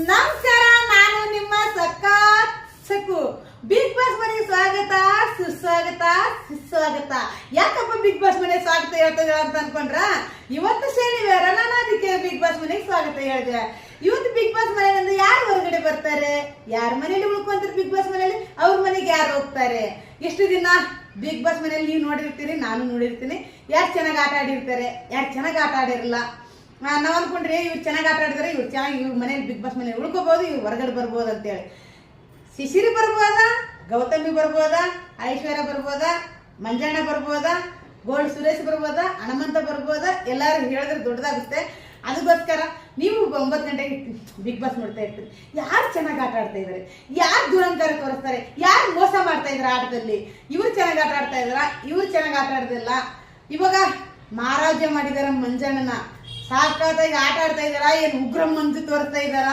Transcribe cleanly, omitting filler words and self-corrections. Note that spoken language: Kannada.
ನಮಸ್ಕಾರ, ನಾನು ನಿಮ್ಮ ಸಖತ್ ಸಕು. ಬಿಗ್ ಬಾಸ್ ಮನೆಗೆ ಸ್ವಾಗತ, ಸುಸ್ವಾಗತ. ಯಾಕಪ್ಪ ಬಿಗ್ ಬಾಸ್ ಮನೆಗೆ ಸ್ವಾಗತ ಹೇಳ್ತದೆ ಅಂತ ಅನ್ಕೊಂಡ್ರ? ಇವತ್ತು ಶನಿವಾರ, ನಾನು ಅದಕ್ಕೆ ಬಿಗ್ ಬಾಸ್ ಮನೆಗೆ ಸ್ವಾಗತ ಹೇಳಿದೆ. ಇವತ್ತು ಬಿಗ್ ಬಾಸ್ ಮನೆಯಿಂದ ಯಾರು ಹೊರಗಡೆ ಬರ್ತಾರೆ, ಯಾರ ಮನೇಲಿ ಉಳ್ಕೊಂತಾರೆ ಬಿಗ್ ಬಾಸ್ ಮನೆಯಲ್ಲಿ, ಅವ್ರ ಮನೆಗೆ ಯಾರು ಹೋಗ್ತಾರೆ? ಎಷ್ಟು ದಿನ ಬಿಗ್ ಬಾಸ್ ಮನೆಯಲ್ಲಿ ನೀವು ನೋಡಿರ್ತೀರಿ, ನಾನು ನೋಡಿರ್ತೀನಿ. ಯಾರು ಚೆನ್ನಾಗಿ ಆಟ ಆಡಿರ್ತಾರೆ, ಯಾರು ಚೆನ್ನಾಗಿ ಆಟ ಆಡಿರಲ್ಲ. ನಾವ್ ಅನ್ಕೊಂಡ್ರಿ ಇವ್ರು ಚೆನ್ನಾಗಿ ಆಟ ಆಡಿದ್ರೆ ಇವ್ರು ಚೆನ್ನಾಗಿ ಇವ್ರ ಮನೇಲಿ ಬಿಗ್ ಬಾಸ್ ಮನೇಲಿ ಉಳ್ಕೋಬಹುದು, ಇವ್ರು ಹೊರಗಡೆ ಬರ್ಬೋದು ಅಂತೇಳಿ. ಶಿಶಿರಿ ಬರ್ಬೋದಾ, ಗೌತಮಿ ಬರ್ಬೋದಾ, ಐಶ್ವರ್ಯ ಬರ್ಬೋದಾ, ಮಂಜಣ್ಣ ಬರ್ಬೋದಾ, ಗೋಲ್ಡ್ ಸುರೇಶ್ ಬರ್ಬೋದಾ, ಹನುಮಂತ ಬರ್ಬೋದಾ? ಎಲ್ಲಾರು ಹೇಳಿದ್ರೆ ದೊಡ್ಡದಾಗುತ್ತೆ. ಅದಕ್ಕೋಸ್ಕರ ನೀವು 9 ಗಂಟೆಗೆ ಬಿಗ್ ಬಾಸ್ ನೋಡ್ತಾ ಇರ್ತೀರಿ. ಯಾರು ಚೆನ್ನಾಗಿ ಆಟ ಆಡ್ತಾ ಇದಾರೆ, ಯಾರು ದುರಂಕಾರ ತೋರಿಸ್ತಾರೆ, ಯಾರು ಮೋಸ ಮಾಡ್ತಾ ಇದಾರೆ ಆಟದಲ್ಲಿ? ಇವ್ರು ಚೆನ್ನಾಗಿ ಆಟ ಆಡ್ತಾ ಇದಾರ, ಇವ್ರು ಚೆನ್ನಾಗಿ ಆಟ ಆಡ್ದಿಲ್ಲ. ಇವಾಗ ಮಹಾರಾಜ್ಯ ಮಾಡಿದಾರ ಮಂಜಣ್ಣನ, ಸಾಕಾಗಿ ಆಟ ಆಡ್ತಾ ಇದಾರ, ಏನ್ ಉಗ್ರ ಮಂಜು ತೋರಿಸ್ತಾ ಇದಾರ?